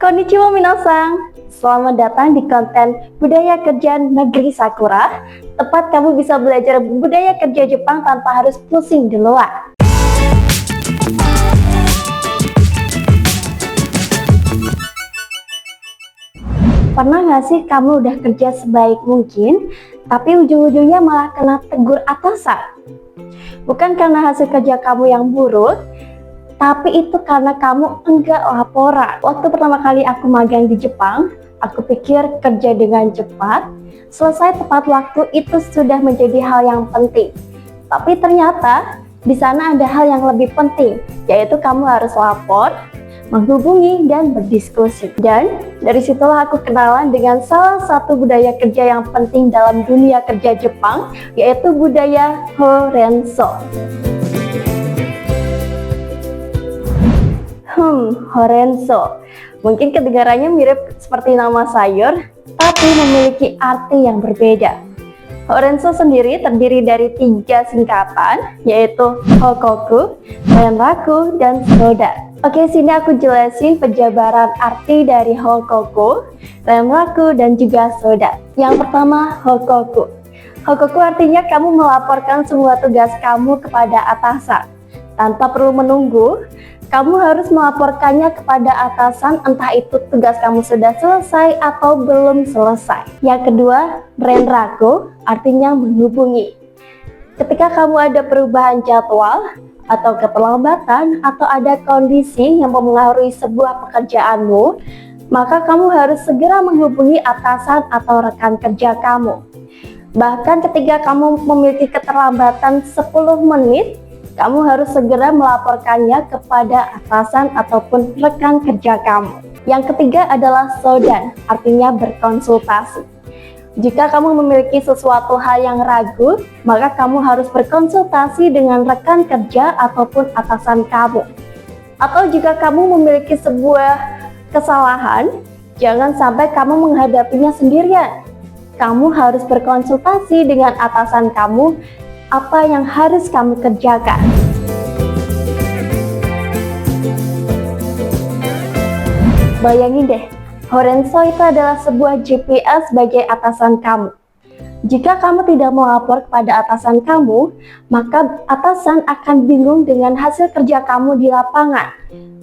Konnichiwa minasan, selamat datang di konten Budaya Kerja Negeri Sakura. Tempat kamu bisa belajar budaya kerja Jepang tanpa harus pusing di luar. Pernah gak sih kamu udah kerja sebaik mungkin, tapi ujung-ujungnya malah kena tegur atasan? Bukan karena hasil kerja kamu yang buruk, tapi itu karena kamu enggak laporan. Waktu pertama kali aku magang di Jepang, aku pikir kerja dengan cepat, selesai tepat waktu itu sudah menjadi hal yang penting. Tapi ternyata di sana ada hal yang lebih penting, yaitu kamu harus lapor, menghubungi, dan berdiskusi. Dan dari situlah aku kenalan dengan salah satu budaya kerja yang penting dalam dunia kerja Jepang, yaitu budaya Horenso. Horenso. Mungkin kedengarannya mirip seperti nama sayur, tapi memiliki arti yang berbeda. Horenso sendiri terdiri dari 3 singkatan, yaitu Hokoku, Renraku, dan Soda. Oke, sini aku jelasin penjabaran arti dari Hokoku, Renraku, dan juga Soda. Yang pertama, Hokoku. Hokoku artinya kamu melaporkan semua tugas kamu kepada atasan. Tanpa perlu menunggu, kamu harus melaporkannya kepada atasan, entah itu tugas kamu sudah selesai atau belum selesai. Yang kedua, Renraku, artinya menghubungi. Ketika kamu ada perubahan jadwal, atau keterlambatan, atau ada kondisi yang mempengaruhi sebuah pekerjaanmu, maka kamu harus segera menghubungi atasan atau rekan kerja kamu. Bahkan ketika kamu memiliki keterlambatan 10 menit, kamu harus segera melaporkannya kepada atasan ataupun rekan kerja kamu. Yang ketiga adalah sodan, artinya berkonsultasi. Jika kamu memiliki sesuatu hal yang ragu, maka kamu harus berkonsultasi dengan rekan kerja ataupun atasan kamu. Atau jika kamu memiliki sebuah kesalahan, jangan sampai kamu menghadapinya sendirian. Kamu harus berkonsultasi dengan atasan kamu apa yang harus kamu kerjakan. Bayangin deh, Horenso itu adalah sebuah GPS sebagai atasan kamu. Jika kamu tidak melapor kepada atasan kamu, maka atasan akan bingung dengan hasil kerja kamu di lapangan.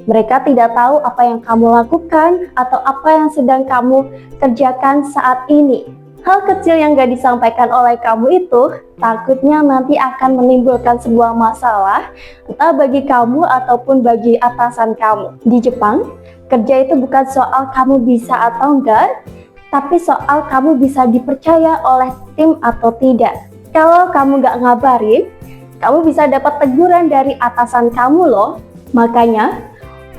Mereka tidak tahu apa yang kamu lakukan atau apa yang sedang kamu kerjakan saat ini. Hal kecil yang gak disampaikan oleh kamu itu takutnya nanti akan menimbulkan sebuah masalah, entah bagi kamu ataupun bagi atasan kamu. Di Jepang, kerja itu bukan soal kamu bisa atau enggak, tapi soal kamu bisa dipercaya oleh tim atau tidak. Kalau kamu gak ngabarin, kamu bisa dapat teguran dari atasan kamu loh. Makanya,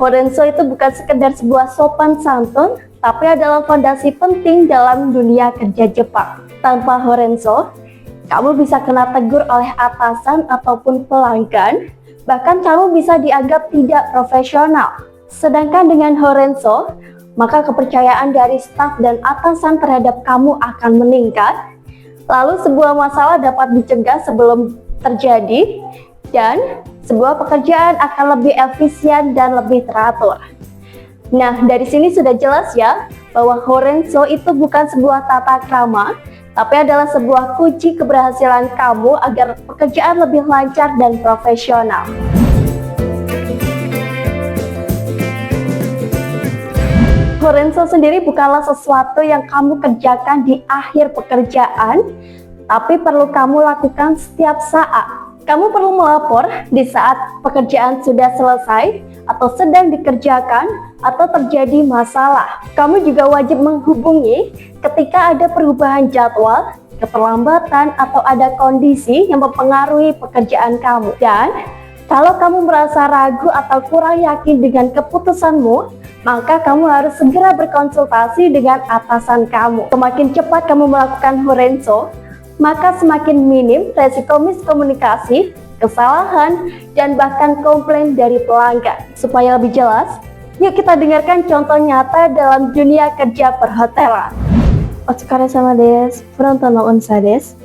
Horenso itu bukan sekedar sebuah sopan santun, tapi adalah fondasi penting dalam dunia kerja Jepang. Tanpa Horenso, kamu bisa kena tegur oleh atasan ataupun pelanggan, bahkan kamu bisa dianggap tidak profesional. Sedangkan dengan Horenso, maka kepercayaan dari staf dan atasan terhadap kamu akan meningkat, lalu sebuah masalah dapat dicegah sebelum terjadi, dan sebuah pekerjaan akan lebih efisien dan lebih teratur. Nah, dari sini sudah jelas ya, bahwa Horenso itu bukan sebuah tata krama, tapi adalah sebuah kunci keberhasilan kamu agar pekerjaan lebih lancar dan profesional. Horenso sendiri bukanlah sesuatu yang kamu kerjakan di akhir pekerjaan, tapi perlu kamu lakukan setiap saat. Kamu perlu melapor di saat pekerjaan sudah selesai atau sedang dikerjakan atau terjadi masalah. Kamu juga wajib menghubungi ketika ada perubahan jadwal, keterlambatan, atau ada kondisi yang mempengaruhi pekerjaan kamu. Dan kalau kamu merasa ragu atau kurang yakin dengan keputusanmu, maka kamu harus segera berkonsultasi dengan atasan kamu. Semakin cepat kamu melakukan Horenso, maka semakin minim resiko miskomunikasi, kesalahan, dan bahkan komplain dari pelanggan. Supaya lebih jelas, yuk kita dengarkan contoh nyata dalam dunia kerja perhotelan. Otsukaresama desu, fronto no onsa desu.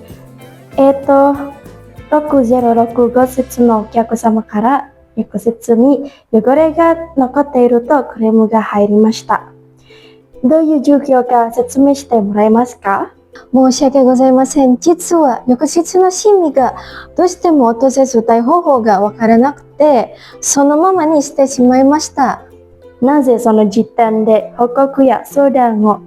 6065節のお客様から浴室に汚れが残っているとクレームが入りました。どういう状況か説明してもらえますか？申し訳ございません。実は浴室のシミがどうしても落とせず対方法がわからなくて、そのままにしてしまいました。なぜその時点で報告や相談を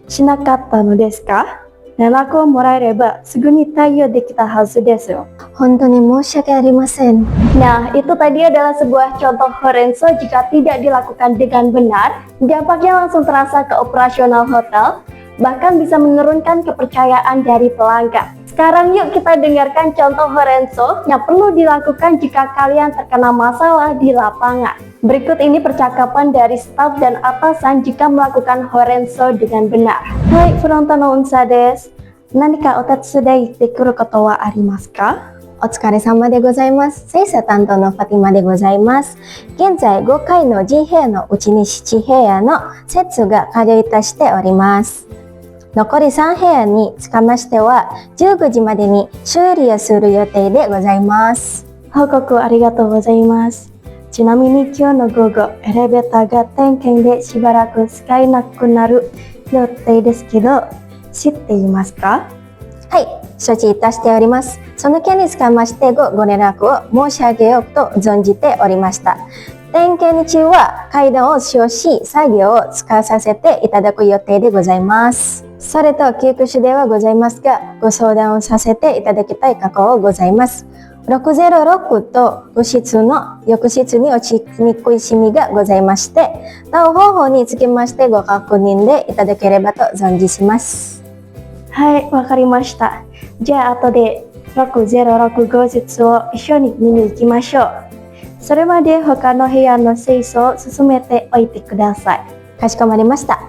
しなかったのですか？連絡をもらえればすぐに対応できたはずですよ。本当に申し訳ありません。Nah, itu tadi adalah sebuah contoh Horenzo jika tidak dilakukan dengan benar, dampaknya langsung terasa ke operasional hotel, bahkan bisa menurunkan kepercayaan dari pelanggan. Sekarang yuk kita dengarkan contoh Horenzo yang perlu dilakukan jika kalian terkena masalah di lapangan. Berikut ini percakapan dari staf dan atasan jika melakukan Horenzo dengan benar. Hai, fronton no unsa desu. Nanika o tatsudai dekuru koto wa arimasu ka? お疲れ様でございます。精査担当のファティマでございます。現在5階の10部屋のうちに7部屋の設が完了いたしております。残り3部屋につかましては19時までに修理をする予定でございます。報告ありがとうございます。ちなみに今日の午後、エレベーターが点検でしばらく使えなくなる予定ですけど、知っていますか？はい、承知いたしております。その件につきましてご連絡を申し上げようと存じておりました。点検中は階段を使用し、作業を使わさせていただく予定でございます。それと救急車ではございますが、ご相談をさせていただきたい過去をございます。606と浴室に落ちにくいシミがございまして、対応方法につきましてご確認でいただければと存じします。はい、わかりました。じゃあ後で606号室を一緒に見に行きましょう。それまで他の部屋の清掃を進めておいてください。かしこまりました。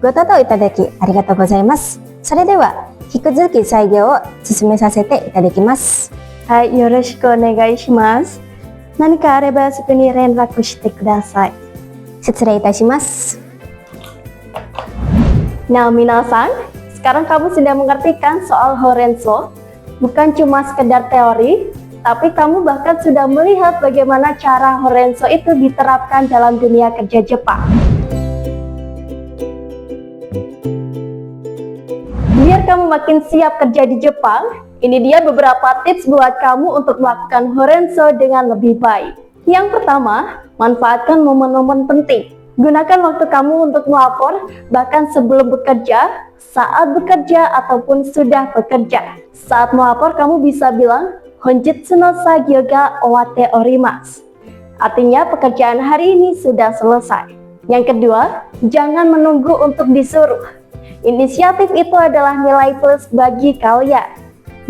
ご多答いただきありがとうございます。それでは引き続き作業を進めさせていただきます。はい、よろしくお願いします。何かあればすぐに連絡してください。失礼いたします。Nah, minasan, sekarang kamu sudah mengerti kan soal Horenzo? Bukan cuma sekedar teori, tapi kamu bahkan sudah melihat bagaimana cara Horenzo itu diterapkan dalam dunia kerja Jepang. Biar kamu makin siap kerja di Jepang, ini dia beberapa tips buat kamu untuk melakukan Horenzo dengan lebih baik. Yang pertama, manfaatkan momen-momen penting. Gunakan waktu kamu untuk melapor, bahkan sebelum bekerja, saat bekerja, ataupun sudah bekerja. Saat melapor, kamu bisa bilang, Honjitsu no sagyo ga owate orimasu. Artinya, pekerjaan hari ini sudah selesai. Yang kedua, jangan menunggu untuk disuruh. Inisiatif itu adalah nilai plus bagi kalian.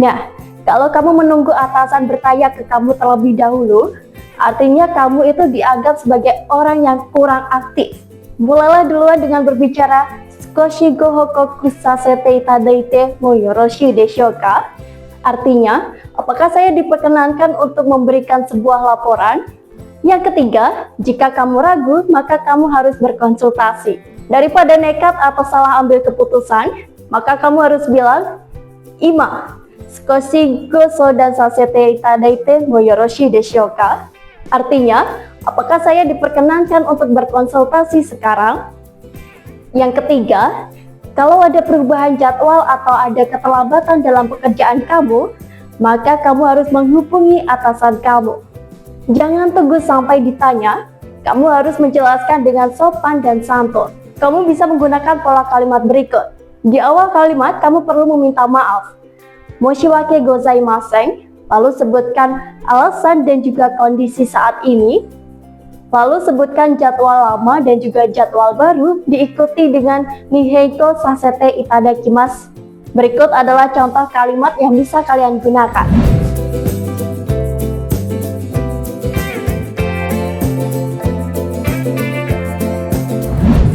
Nah, kalau kamu menunggu atasan bertanya ke kamu terlebih dahulu, artinya kamu itu dianggap sebagai orang yang kurang aktif. Mulailah duluan dengan berbicara, Skoshi go hokoku sasete itadaite mo yoroshiu deshou ka? Artinya, apakah saya diperkenankan untuk memberikan sebuah laporan? Yang ketiga, jika kamu ragu, maka kamu harus berkonsultasi. Daripada nekat atau salah ambil keputusan, maka kamu harus bilang, Ima, Skoshi go soudan sasete itadaite mo yoroshiu deshou ka? Artinya, apakah saya diperkenankan untuk berkonsultasi sekarang? Yang ketiga, kalau ada perubahan jadwal atau ada keterlambatan dalam pekerjaan kamu, maka kamu harus menghubungi atasan kamu. Jangan tunggu sampai ditanya, kamu harus menjelaskan dengan sopan dan santun. Kamu bisa menggunakan pola kalimat berikut. Di awal kalimat, kamu perlu meminta maaf. Moshiwake gozaimasen, lalu sebutkan alasan dan juga kondisi saat ini. Lalu sebutkan jadwal lama dan juga jadwal baru, diikuti dengan Niheiko sasete itadakimasu. Berikut adalah contoh kalimat yang bisa kalian gunakan.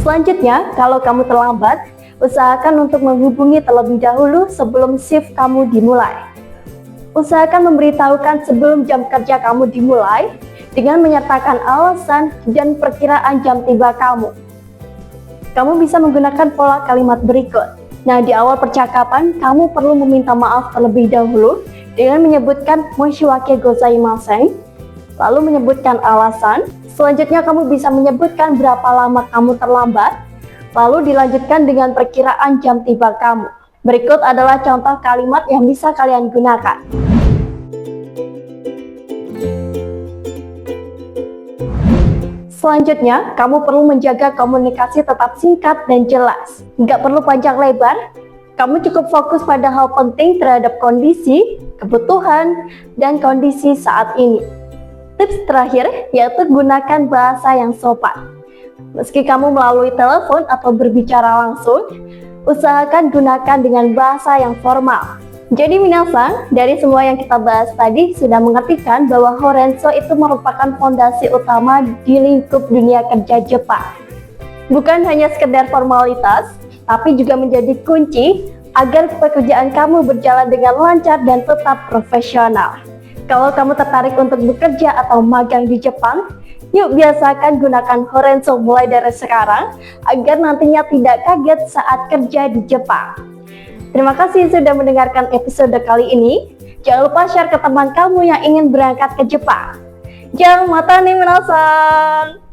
Selanjutnya, kalau kamu terlambat, usahakan untuk menghubungi terlebih dahulu sebelum shift kamu dimulai. Usahakan memberitahukan sebelum jam kerja kamu dimulai dengan menyertakan alasan dan perkiraan jam tiba kamu. Kamu bisa menggunakan pola kalimat berikut. Nah, di awal percakapan, kamu perlu meminta maaf terlebih dahulu dengan menyebutkan Moshiwake gozaimasen, lalu menyebutkan alasan. Selanjutnya, kamu bisa menyebutkan berapa lama kamu terlambat, Lalu dilanjutkan dengan perkiraan jam tiba kamu. Berikut adalah contoh kalimat yang bisa kalian gunakan. Selanjutnya, kamu perlu menjaga komunikasi tetap singkat dan jelas. Nggak perlu panjang lebar, kamu cukup fokus pada hal penting terhadap kondisi, kebutuhan, dan kondisi saat ini. Tips terakhir yaitu gunakan bahasa yang sopan. Meski kamu melalui telepon atau berbicara langsung, usahakan gunakan dengan bahasa yang formal. Jadi minasan, dari semua yang kita bahas tadi sudah mengertikan bahwa Horenso itu merupakan fondasi utama di lingkup dunia kerja Jepang. Bukan hanya sekedar formalitas, tapi juga menjadi kunci agar pekerjaan kamu berjalan dengan lancar dan tetap profesional. Kalau kamu tertarik untuk bekerja atau magang di Jepang, yuk biasakan gunakan Horenso mulai dari sekarang agar nantinya tidak kaget saat kerja di Jepang. Terima kasih sudah mendengarkan episode kali ini. Jangan lupa share ke teman kamu yang ingin berangkat ke Jepang. Jangan mata nih minasan.